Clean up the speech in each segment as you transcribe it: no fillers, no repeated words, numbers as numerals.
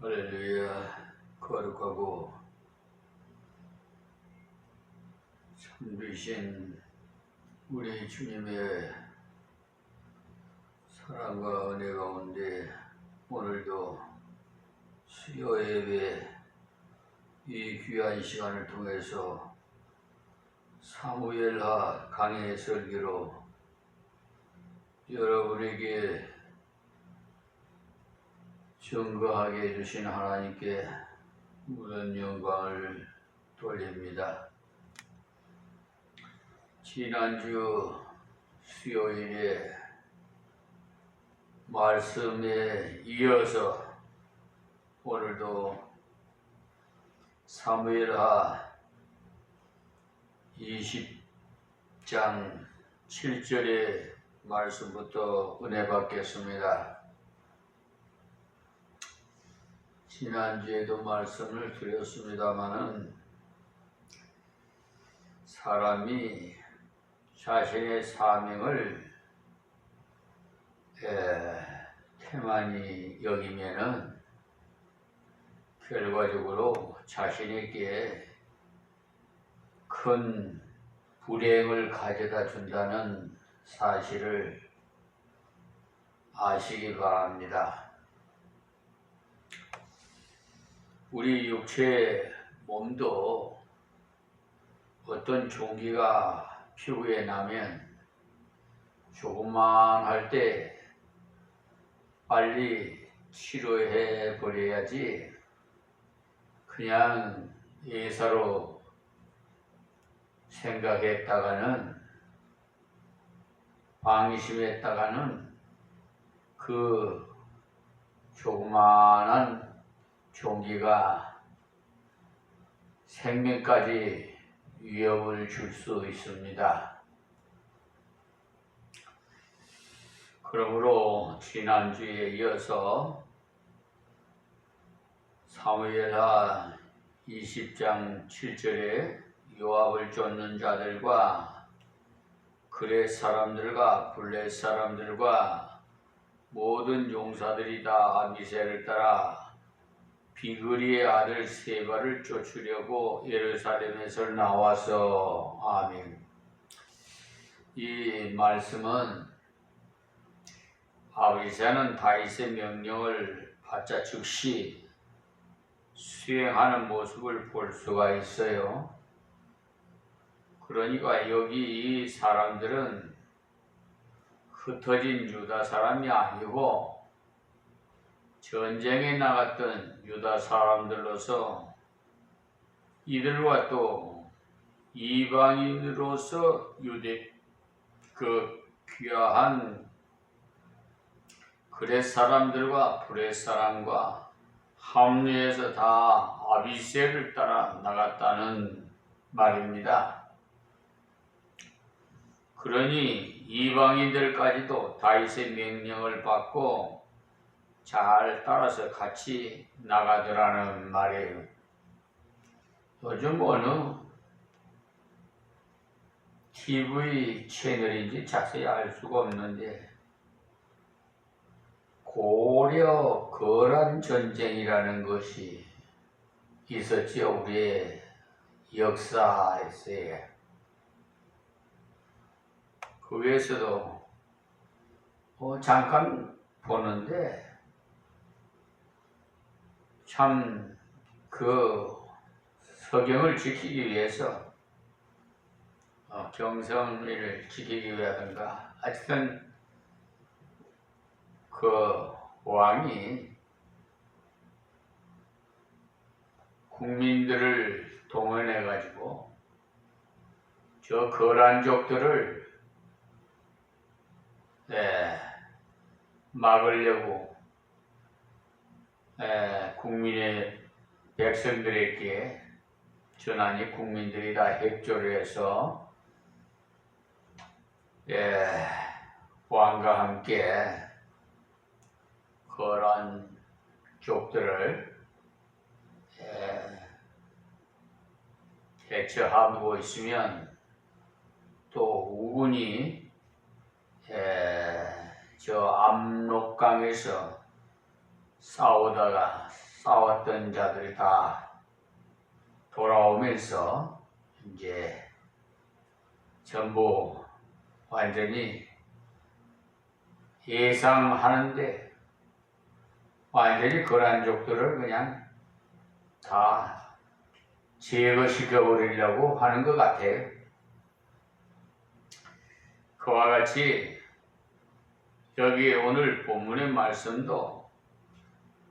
할렐루야. 거룩하고 참되신 우리 주님의 사랑과 은혜 가운데 오늘도 수요 예배 이 귀한 시간을 통해서 사무엘하 강의 설교로 여러분에게 증거하게 해주신 하나님께 모든 영광을 돌립니다. 지난주 수요일에 말씀에 이어서 오늘도 사무엘하 20장 7절의 말씀부터 은혜 받겠습니다. 지난주에도 말씀을 드렸습니다마는 사람이 자신의 사명을 태만히 여기면은 결과적으로 자신에게 큰 불행을 가져다 준다는 사실을 아시기 바랍니다. 우리 육체의 몸도 어떤 종기가 피부에 나면 조금만 할 때 빨리 치료해 버려야지 그냥 예사로 생각했다가는 방심했다가는 그 조그만한 종기가 생명까지 위협을 줄 수 있습니다. 그러므로 지난주에 이어서 사무엘하 20장 7절에 요압을 쫓는 자들과 그렛 사람들과 블렛 사람들과 모든 용사들이 다 아비새를 따라 비그리의 아들 세바를 쫓으려고 예루살렘에서 나와서 아멘. 이 말씀은 아비새는 다윗의 명령을 받자 즉시 수행하는 모습을 볼 수가 있어요. 그러니까 여기 이 사람들은 흩어진 유다 사람이 아니고 전쟁에 나갔던 유다 사람들로서 이들과 또 이방인으로서 유대 그 귀한 그렛 사람들과 블렛 사람과 합류해서 다 아비새를 따라 나갔다는 말입니다. 그러니 이방인들까지도 다윗의 명령을 받고 잘 따라서 같이 나가더라는 말이에요. 요즘 어느 TV 채널인지 자세히 알 수가 없는데 고려 거란 전쟁이라는 것이 있었지요. 우리의 역사에서에. 거기에서도 잠깐 보는데 참 그 서경을 지키기 위해서 경성을 지키기 위하던가 하여튼 그 왕이 국민들을 동원해 가지고 저 거란족들을 막으려고 국민의 백성들에게 전하니 국민들이 다 협조를 해서 왕과 함께 거란 족들을 대처하고 있으면 또 우군이 저 압록강에서 싸우다가 싸웠던 자들이 다 돌아오면서 이제 전부 완전히 예상하는데 완전히 거란족들을 그냥 다 제거시켜 버리려고 하는 것 같아요. 그와 같이 여기 오늘 본문의 말씀도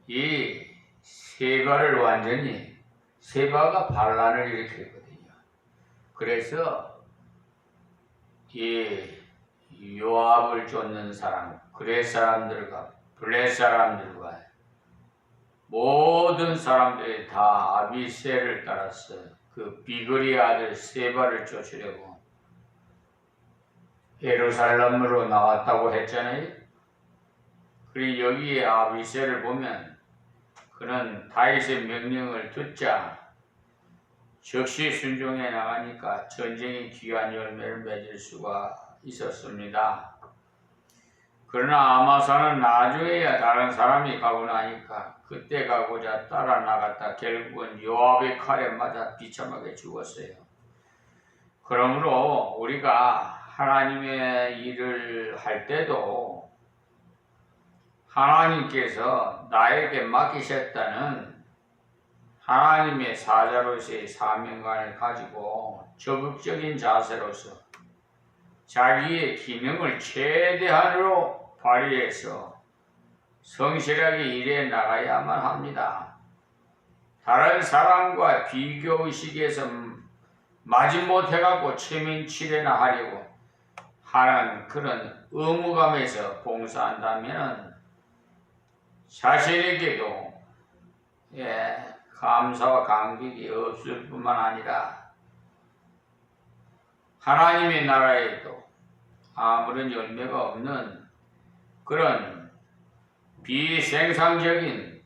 이 세바를 완전히 세바가 반란을 일으켰거든요. 그래서 이 요압을 쫓는 사람, 그렛 사람들과 블렛 사람들과 모든 사람들이 다 아비새를 따라서 그 비그리 아들 세바를 쫓으려고 예루살렘으로 나왔다고 했잖아요. 그리고 여기에 아비새를 보면 그는 다윗의 명령을 듣자 즉시 순종해 나가니까 전쟁의 귀한 열매를 맺을 수가 있었습니다. 그러나 아마사는 나중에야 다른 사람이 가고 나니까 그때 가고자 따라 나갔다 결국은 요압의 칼에 맞아 비참하게 죽었어요. 그러므로 우리가 하나님의 일을 할 때도 하나님께서 나에게 맡기셨다는 하나님의 사자로서의 사명감을 가지고 적극적인 자세로서 자기의 기능을 최대한으로 발휘해서 성실하게 일해 나가야만 합니다. 다른 사람과 비교의식에서 마지못해갖고 체면치레나 하려고 하는 그런 의무감에서 봉사한다면 자신에게도 감사와 감격이 없을 뿐만 아니라 하나님의 나라에도 아무런 열매가 없는 그런 비생산적인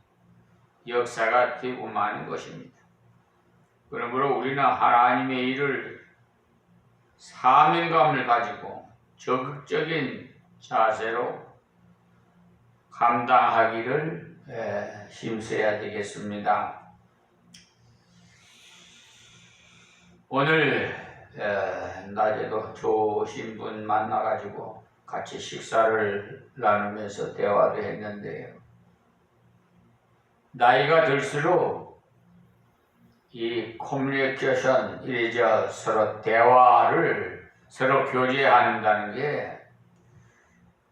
역사가 되고 마는 것입니다. 그러므로 우리는 하나님의 일을 사명감을 가지고 적극적인 자세로 감당하기를 힘써야 되겠습니다. 오늘 낮에도 좋으신 분 만나가지고 같이 식사를 나누면서 대화도 했는데요. 나이가 들수록 이 커뮤니케이션, 이래저 서로 대화를 서로 교제한다는 게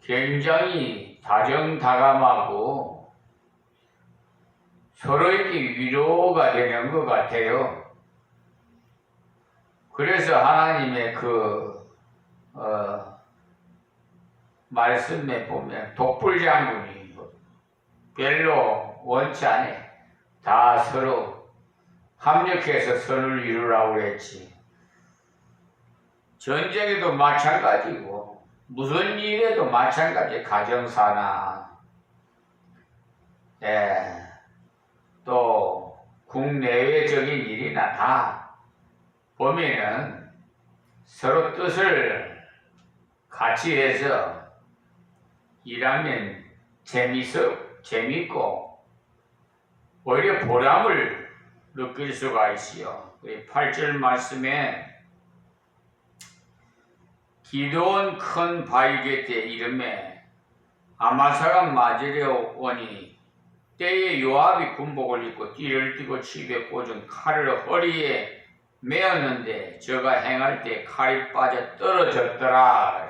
굉장히 다정다감하고 서로에게 위로가 되는 것 같아요. 그래서 하나님의 말씀에 보면 독불장군이 별로 원치 않아. 다 서로 합력해서 선을 이루라고 그랬지. 전쟁에도 마찬가지고 무슨 일에도 마찬가지. 가정사나 또 국내외적인 일이나 다 보면은 서로 뜻을 같이 해서 일하면 재밌고 오히려 보람을 느낄 수가 있어요. 8절 말씀에 기드온 큰 바위 곁에 이름에 아마사가 맞으려 오니 때에 요압이 군복을 입고 띠를 띠고 칩에 꽂은 칼을 허리에 메었는데 저가 행할 때 칼이 빠져 떨어졌더라.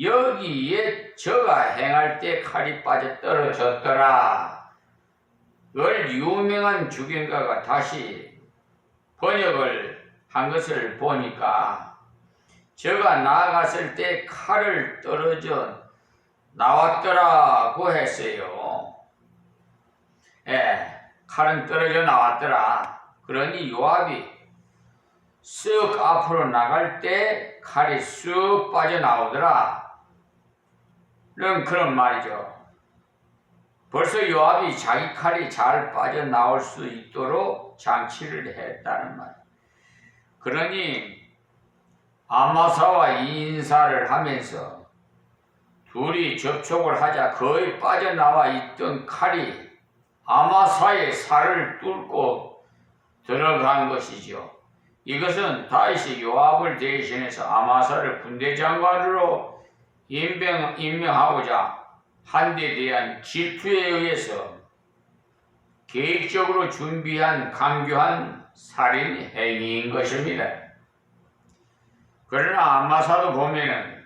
여기에 저가 행할 때 칼이 빠져 떨어졌더라. 그걸 유명한 주경가가 다시 번역을 한 것을 보니까 저가 나아갔을 때 칼을 떨어져 나왔더라고 했어요. 칼은 떨어져 나왔더라. 그러니 요압이 쓱 앞으로 나갈 때 칼이 쑥 빠져나오더라. 그런 말이죠. 벌써 요압이 자기 칼이 잘 빠져나올 수 있도록 장치를 했다는 말. 그러니 아마사와 인사를 하면서 둘이 접촉을 하자 거의 빠져나와 있던 칼이 아마사의 살을 뚫고 들어간 것이죠. 이것은 다윗이 요압을 대신해서 아마사를 군대장관으로 임명하고자 한 데 대한 질투에 의해서 계획적으로 준비한 강교한 살인 행위인 것입니다. 그러나 아마사도 보면은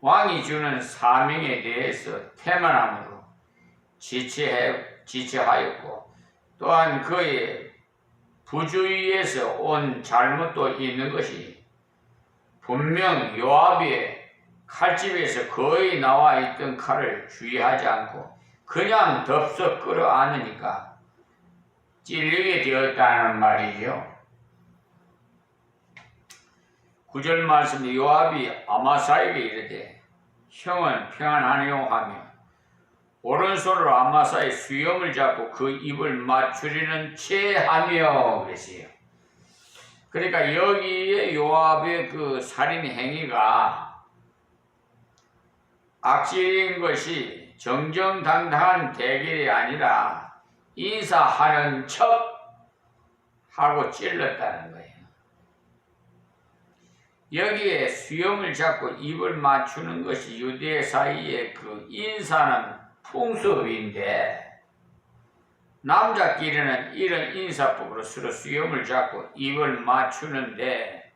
왕이 주는 사명에 대해서 태만함으로 지체하였고 또한 그의 부주의에서 온 잘못도 있는 것이 분명 요압의 칼집에서 거의 나와 있던 칼을 주의하지 않고 그냥 덥석 끌어안으니까 찔리게 되었다는 말이죠. 9절 말씀에 요압이 아마사에게 이르되 형은 평안하니요 하며 오른손으로 아마사의 수염을 잡고 그 입을 맞추리는 채 하며 그랬어요. 그러니까 여기에 요압의 그 살인 행위가 악질인 것이 정정당당한 대결이 아니라 인사하는 척 하고 찔렀다는 거예요. 여기에 수염을 잡고 입을 맞추는 것이 유대 사이의 그 인사는 풍습인데 남자끼리는 이런 인사법으로 서로 수염을 잡고 입을 맞추는데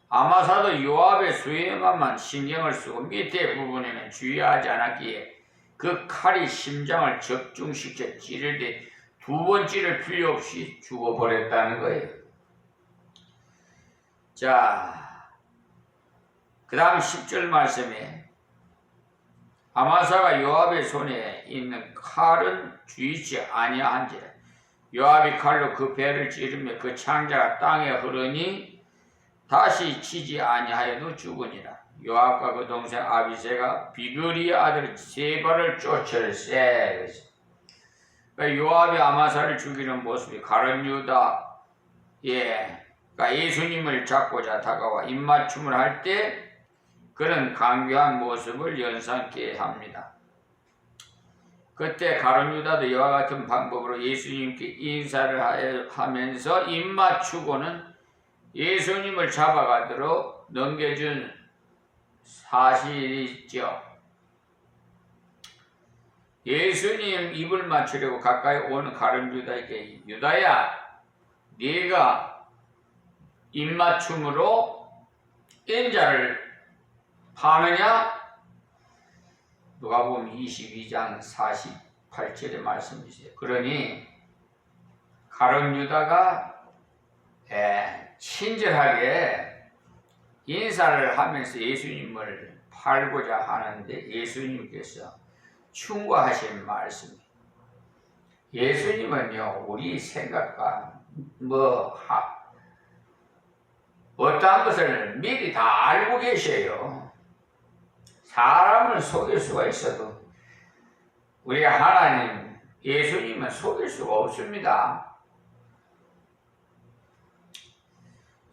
아마사도 요압의 수염만 신경을 쓰고 밑에 부분에는 주의하지 않았기에 그 칼이 심장을 적중시켜 찌를 때 두 번 찌를 필요 없이 죽어버렸다는 거예요. 자, 그 다음 10절 말씀에 아마사가 요압의 손에 있는 칼은 쥐지 아니한지라 요압이 칼로 그 배를 찌르며 그 창자가 땅에 흐르니 다시 치지 아니하여도 죽으니라. 요압과 그 동생 아비새가 비그리의 아들 세바를 쫓을세. 그러니까 요압이 아마사를 죽이는 모습이 가룟 유다의 그러니까 예수님을 잡고자 다가와 입맞춤을 할 때 그런 강교한 모습을 연상케 합니다. 그때 가룟 유다도 이와 같은 방법으로 예수님께 인사를 하면서 입맞추고는 예수님을 잡아가도록 넘겨준 사실이 있죠. 예수님 입을 맞추려고 가까이 오는 가룟 유다에게 유다야 네가 입맞춤으로 인자를 파느냐? 누가복음 22장 48절의 말씀이세요. 그러니 가룟 유다가 친절하게 인사를 하면서 예수님을 팔고자 하는데 예수님께서 충고하신 말씀이 예수님은요 우리 생각과 어떠한 것을 미리 다 알고 계셔요. 사람을 속일 수가 있어도 우리 하나님 예수님은 속일 수가 없습니다.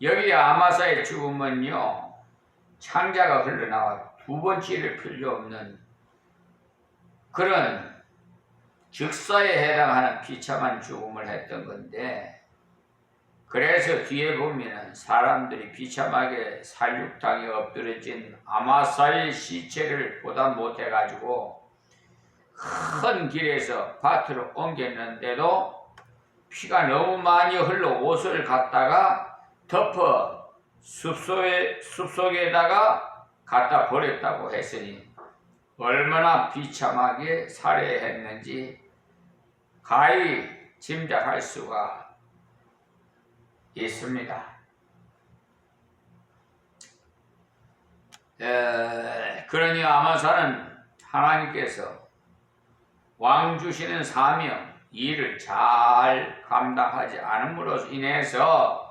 여기 아마사의 죽음은요 창자가 흘러나와 두 번 찌를 필요 없는 그런 즉사에 해당하는 비참한 죽음을 했던 건데 그래서 뒤에 보면은 사람들이 비참하게 살육당에 엎드려진 아마사의 시체를 보다 못해가지고 큰 길에서 밭으로 옮겼는데도 피가 너무 많이 흘러 옷을 갖다가 덮어 숲속에다가 갖다 버렸다고 했으니 얼마나 비참하게 살해했는지 가히 짐작할 수가 있습니다. 그러니 아마사는 하나님께서 왕 주시는 사명, 일을 잘 감당하지 않음으로 인해서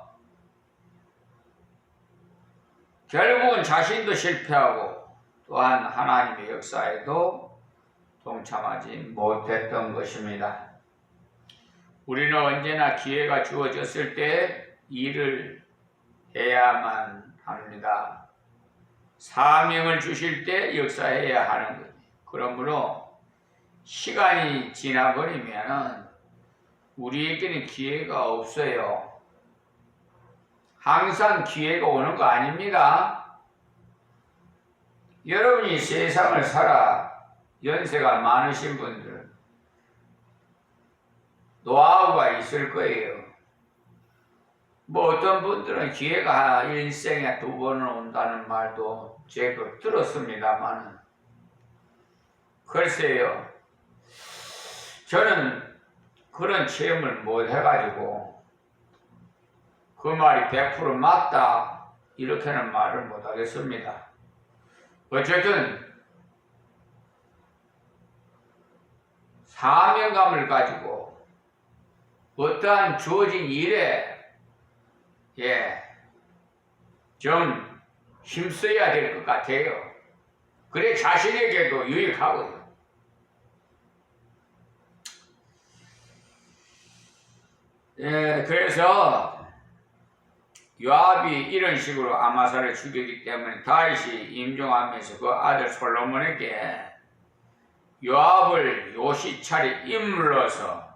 결국은 자신도 실패하고 또한 하나님의 역사에도 동참하지 못했던 것입니다. 우리는 언제나 기회가 주어졌을 때 일을 해야만 합니다. 사명을 주실 때 역사해야 하는 거예요. 그러므로 시간이 지나버리면은 우리에게는 기회가 없어요. 항상 기회가 오는 거 아닙니다. 여러분이 세상을 살아 연세가 많으신 분들 노하우가 있을 거예요. 뭐 어떤 분들은 기회가 일생에 2번은 온다는 말도 제가 들었습니다만 글쎄요, 저는 그런 체험을 못 해가지고 그 말이 100% 맞다 이렇게는 말을 못 하겠습니다. 어쨌든 사명감을 가지고 어떠한 주어진 일에 좀 힘써야 될 것 같아요. 그래 자신에게도 유익하고요. 그래서 요압이 이런 식으로 아마사를 죽였기 때문에 다윗이 임종하면서 그 아들 솔로몬에게 요압을 요시찰의 인물로서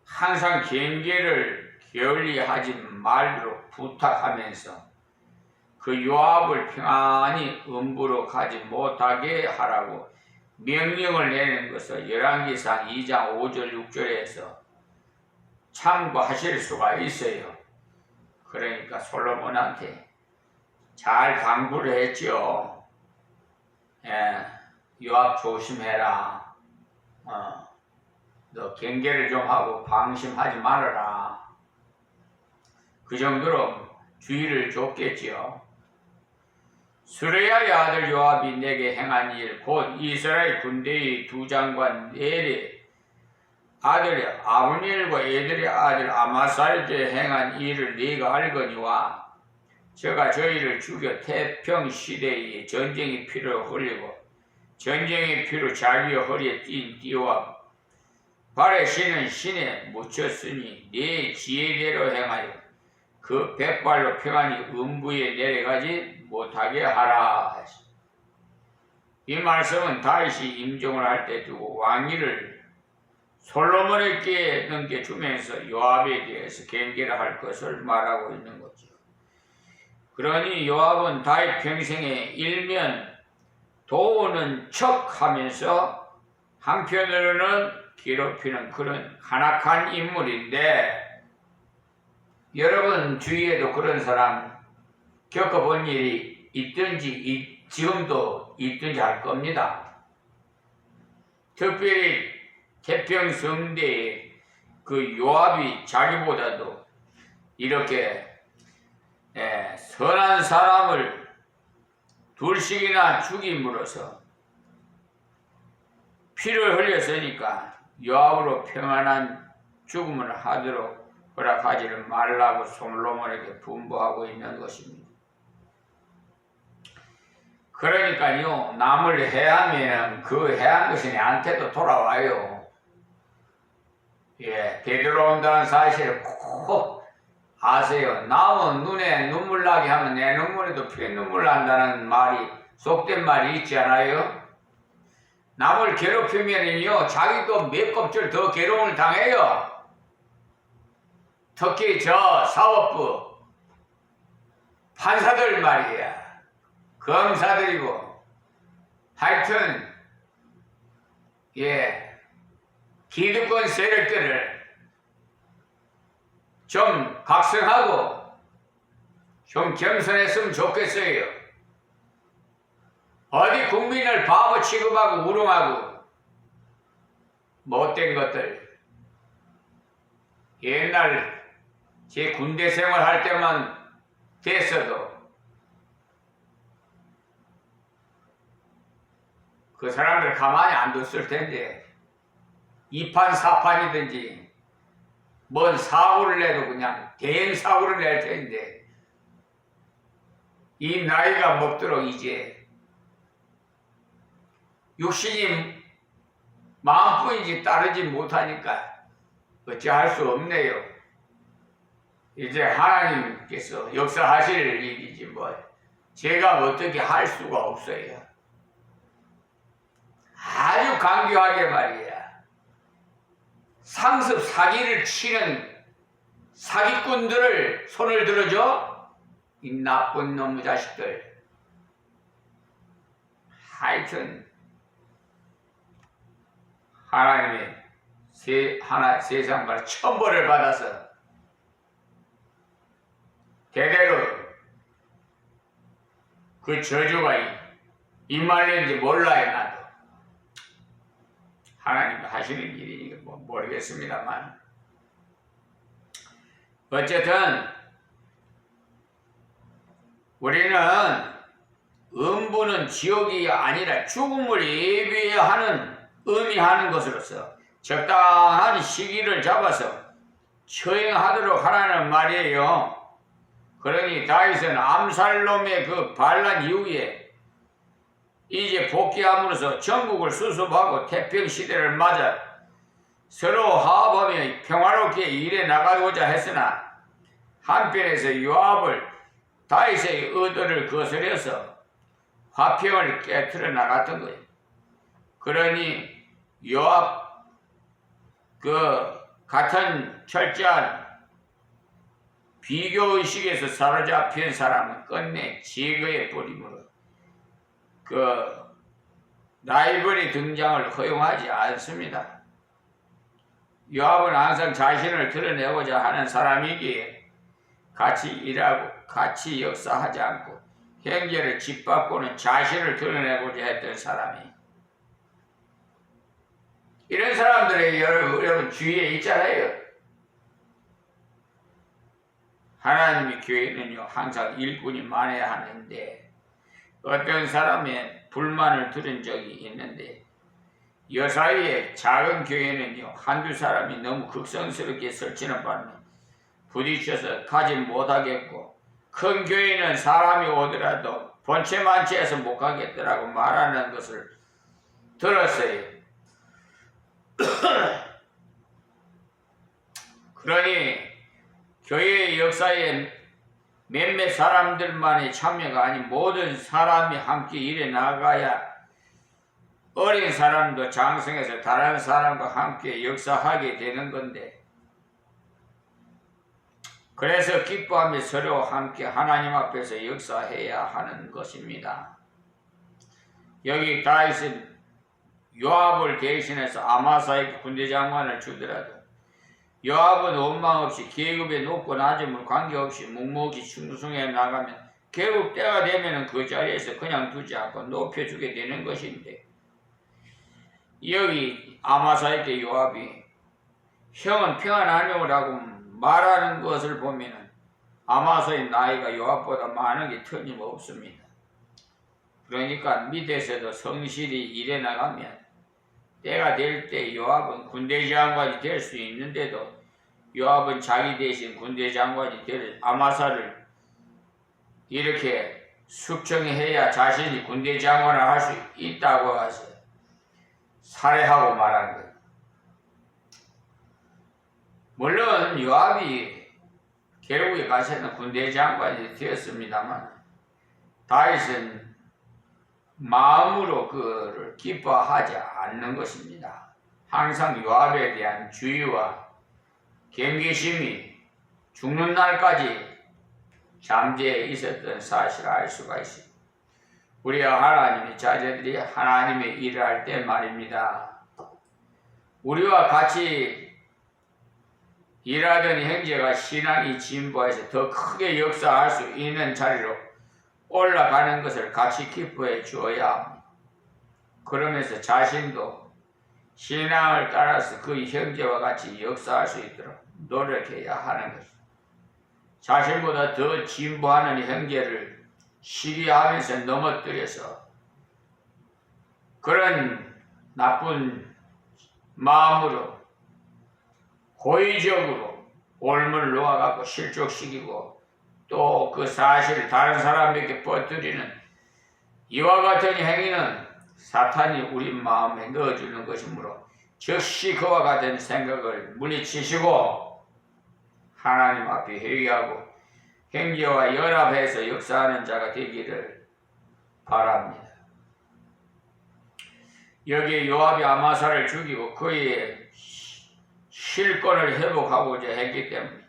항상 경계를 게을리하지 말도록 부탁하면서 그 요압을 평안히 음부로 가지 못하게 하라고 명령을 내는 것을 열왕기상 2장 5절 6절에서 참고하실 수가 있어요. 그러니까 솔로몬한테 잘 당부를 했죠. 요압 조심해라. 너 경계를 좀 하고 방심하지 말아라. 그 정도로 주의를 줬겠지요. 수레야의 아들 요압이 내게 행한 일, 곧 이스라엘 군대의 두 장관 넬의 아들 아브넬과 에들의 아들 아마사에게 행한 일을 네가 알거니와 저가 저희를 죽여 태평 시대에 전쟁의 피를 흘리고 전쟁의 피로 자기의 허리에 띈 띠와 발에 신은 신에 묻혔으니 네 지혜대로 행하여 그 백발로 평안히 음부에 내려가지 못하게 하라. 이 말씀은 다윗이 임종을 할 때 두고 왕위를 솔로몬에게 넘겨주면서 요압에 대해서 경계를 할 것을 말하고 있는 거죠. 그러니 요압은 다윗 평생에 일면 도우는 척하면서 한편으로는 괴롭히는 그런 간악한 인물인데, 여러분 주위에도 그런 사람 겪어본 일이 있든지 지금도 있든지 할 겁니다. 특별히 태평성대에 그 요압이 자기보다도 이렇게 선한 사람을 둘씩이나 죽임으로써 피를 흘렸으니까 요압으로 평안한 죽음을 하도록 허락하지를 말라고 솔로몬에게 분부하고 있는 것입니다. 그러니까요, 남을 해하면 그 해한 것이 내한테도 돌아와요. 되돌아온다는 사실을 꼭 아세요. 남은 눈에 눈물 나게 하면 내 눈물에도 피눈물 난다는 말이, 속된 말이 있지 않아요? 남을 괴롭히면요, 자기도 몇 껍질 더 괴로움을 당해요. 특히 저 사법부 판사들 말이야, 검사들이고, 하여튼 기득권 세력들을 좀 각성하고 좀 겸손했으면 좋겠어요. 어디 국민을 바보 취급하고 우롱하고 못된 것들. 옛날 제 군대 생활할 때만 됐어도 그 사람들 가만히 안 뒀을 텐데, 2판 4판이든지 뭔 사고를 내도 그냥 대형 사고를 낼 텐데, 이 나이가 먹도록 이제 육신이 마음뿐이지 따르지 못하니까 어찌할 수 없네요. 이제 하나님께서 역사하실 일이지 뭐 제가 어떻게 할 수가 없어요. 아주 강교하게 말이야. 상습 사기를 치는 사기꾼들을 손을 들어줘? 이 나쁜 놈의 자식들. 하여튼 하나님의 세상과 천벌을 받아서 대대로 그 저주가 임말는지 몰라요. 나도 하나님이 하시는 일이니까 모르겠습니다만, 어쨌든 우리는 음부는 지옥이 아니라 죽음을 의미하는 것으로서 적당한 시기를 잡아서 처형하도록 하라는 말이에요. 그러니 다윗은 암살놈의 그 반란 이후에 이제 복귀함으로써 전국을 수습하고 태평시대를 맞아 서로 화합하며 평화롭게 일해 나가고자 했으나, 한편에서 요압을 다윗의 의도를 거스려서 화평을 깨트려 나갔던 거예요. 그러니 요압 같은 철저한 비교의식에서 사로잡힌 사람은 끝내 제거해 버림으로 라이벌의 등장을 허용하지 않습니다. 요압은 항상 자신을 드러내고자 하는 사람이기에 같이 일하고 같이 역사하지 않고 형제를 짓밟고는 자신을 드러내고자 했던 사람이, 이런 사람들이 여러분 주위에 있잖아요. 하나님의 교회는요 항상 일꾼이 많아야 하는데, 어떤 사람의 불만을 들은 적이 있는데, 여사이의 작은 교회는요 한두 사람이 너무 극성스럽게 설치는 바람에 부딪혀서 가지 못하겠고, 큰 교회는 사람이 오더라도 본체만치해서 못 가겠더라고 말하는 것을 들었어요. 그러니 교회의 역사에 몇몇 사람들만의 참여가 아닌 모든 사람이 함께 일해 나가야 어린 사람도 장성해서 다른 사람과 함께 역사하게 되는 건데, 그래서 기뻐하며 서로 함께 하나님 앞에서 역사해야 하는 것입니다. 여기 다윗은 요압을 대신해서 아마사에게 군대장관을 주더라도 요압은 원망 없이 계급에 높고 낮음을 관계없이 묵묵히 충성해 나가면 결국 때가 되면 그 자리에서 그냥 두지 않고 높여주게 되는 것인데, 여기 아마사에게 요압이 형은 평안하려고 말하는 것을 보면 아마사의 나이가 요압보다 많은 게 틀림없습니다. 그러니까 밑에서도 성실히 일해 나가면 때가 될 때 요압은 군대장관이 될 수 있는데도, 요압은 자기 대신 군대장관이 될 아마사를 이렇게 숙청해야 자신이 군대장관을 할 수 있다고 해서 살해하고 말한 거예요. 물론 요압이 결국에 가서는 군대장관이 되었습니다만, 다윗은 마음으로 그를 기뻐하지 않는 것입니다. 항상 요압에 대한 주의와 경계심이 죽는 날까지 잠재해 있었던 사실을 알 수가 있습니다. 우리가 하나님의 자녀들이 하나님의 일을 할 때 말입니다. 우리와 같이 일하던 형제가 신앙이 진보해서 더 크게 역사할 수 있는 자리로 올라가는 것을 같이 기뻐해 주어야 합니다. 그러면서 자신도 신앙을 따라서 그 형제와 같이 역사할 수 있도록 노력해야 하는 것입니다. 자신보다 더 진보하는 형제를 시기하면서 넘어뜨려서 그런 나쁜 마음으로 고의적으로 올무를 놓아갖고 실족시키고 또 그 사실을 다른 사람에게 퍼뜨리는 이와 같은 행위는 사탄이 우리 마음에 넣어주는 것이므로 즉시 그와 같은 생각을 물리치시고 하나님 앞에 회개하고 형제와 연합해서 역사하는 자가 되기를 바랍니다. 여기에 요압이 아마사를 죽이고 그의 실권을 회복하고자 했기 때문에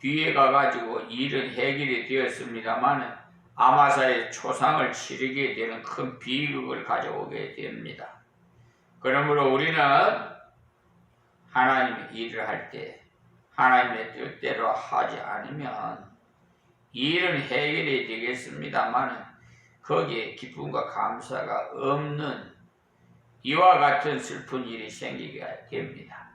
뒤에 가가지고 일은 해결이 되었습니다만 아마사의 초상을 치르게 되는 큰 비극을 가져오게 됩니다. 그러므로 우리는 하나님의 일을 할 때 하나님의 뜻대로 하지 않으면 일은 해결이 되겠습니다만 거기에 기쁨과 감사가 없는 이와 같은 슬픈 일이 생기게 됩니다.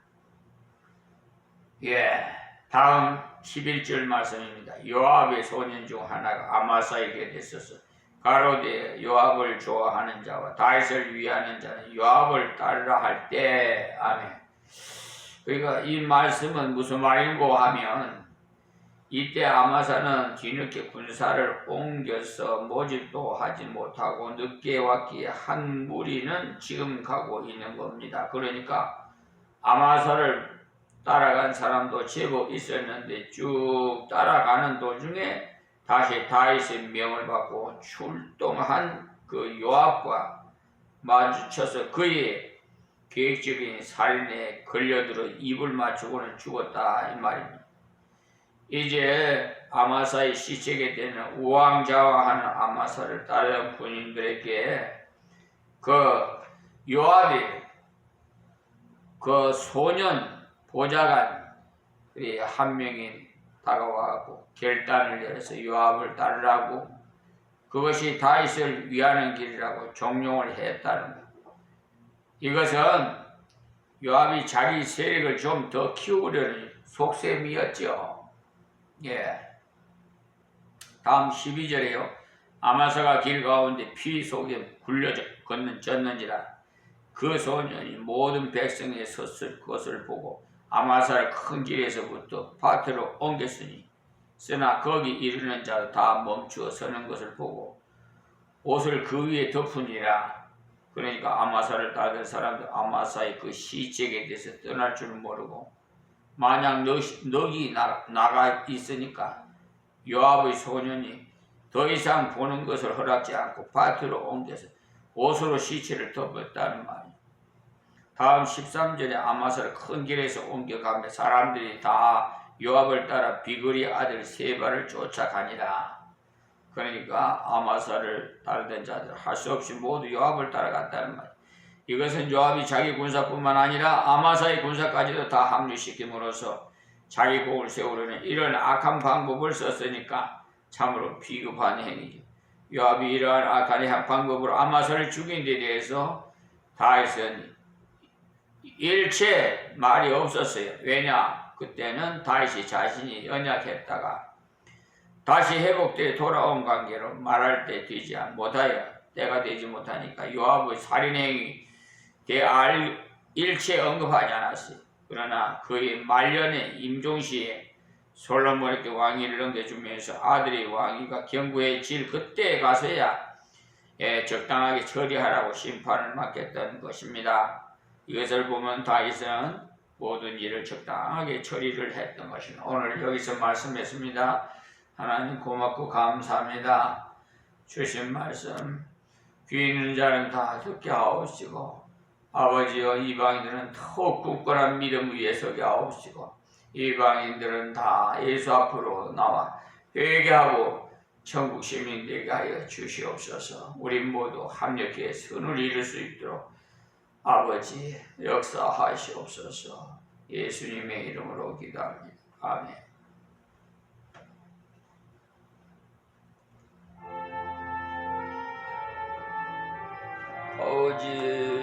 다음 11절 말씀입니다. 요압의 소년 중 하나가 아마사에게 있어서 가로되 요압을 좋아하는 자와 다윗을 위하는 자는 요압을 따르라 할 때 아멘. 그러니까 이 말씀은 무슨 말인고 하면 이때 아마사는 뒤늦게 군사를 옮겨서 모집도 하지 못하고 늦게 왔기에 한 무리는 지금 가고 있는 겁니다. 그러니까 아마사를 따라간 사람도 제법 있었는데 쭉 따라가는 도중에 다시 다윗의 명을 받고 출동한 그 요압과 마주쳐서 그의 계획적인 살인에 걸려들어 입을 맞추고는 죽었다 이 말입니다. 이제 아마사의 시체게 되는 우왕좌왕하는 아마사를 따르는 군인들에게 그 요압이 그 소년 보좌관 한 명이 다가와고 결단을 내려서 요압을 따르라고 그것이 다윗을 위하는 길이라고 종용을 했다는 것. 이것은 요압이 자기 세력을 좀 더 키우려는 속셈이었죠. 다음 12절에요. 아마사가 길 가운데 피 속에 굴려져 걷는지라 그 소년이 모든 백성에 섰을 것을 보고 아마사를 큰 길에서부터 밭으로 옮겼으니 쓰나 거기 이르는 자도 다 멈추어 서는 것을 보고 옷을 그 위에 덮으니라. 그러니까 아마사를 따르던 사람들 아마사의 그 시책에 대해서 떠날 줄 모르고 만약 넋이 나가 있으니까 요압의 소년이 더 이상 보는 것을 허락지 않고 밭으로 옮겨서 옷으로 시체를 덮었다는 말이에요. 다음 13절에 아마사를 큰 길에서 옮겨가며 사람들이 다 요압을 따라 비그리 아들 세바를 쫓아가니라. 그러니까 아마사를 따르던 자들 할 수 없이 모두 요압을 따라갔다는 말이에요. 이것은 요압이 자기 군사뿐만 아니라 아마사의 군사까지도 다 합류시킴으로써 자기 공을 세우려는 이런 악한 방법을 썼으니까 참으로 비겁한 행위죠. 요압이 이러한 악한 방법으로 아마사를 죽인 데 대해서 다윗은 일체 말이 없었어요. 왜냐? 그때는 다윗이 자신이 연약했다가 다시 회복되어 돌아온 관계로 말할 때 되지 못하여 때가 되지 못하니까 요압의 살인행위 대할 일체 언급하지 않았어요. 그러나 그의 말년의 임종시에 솔로몬에게 왕위를 넘겨주면서 아들의 왕위가 경고해질 그때에 가서야 적당하게 처리하라고 심판을 맡겼던 것입니다. 이것을 보면 다윗은 모든 일을 적당하게 처리를 했던 것입니다. 오늘 여기서 말씀했습니다. 하나님 고맙고 감사합니다. 주신 말씀 귀 있는 자는 다 듣게 하옵시고 아버지여 이방인들은 더욱 굳건한 믿음 위에 서게 하옵시고 이방인들은 다 예수 앞으로 나와 회개하고 천국 시민 되게 하여 주시옵소서. 우리 모두 합력해 선을 이룰 수 있도록 아버지 역사하시옵소서. 예수님의 이름으로 기도합니다. 아멘. 아버지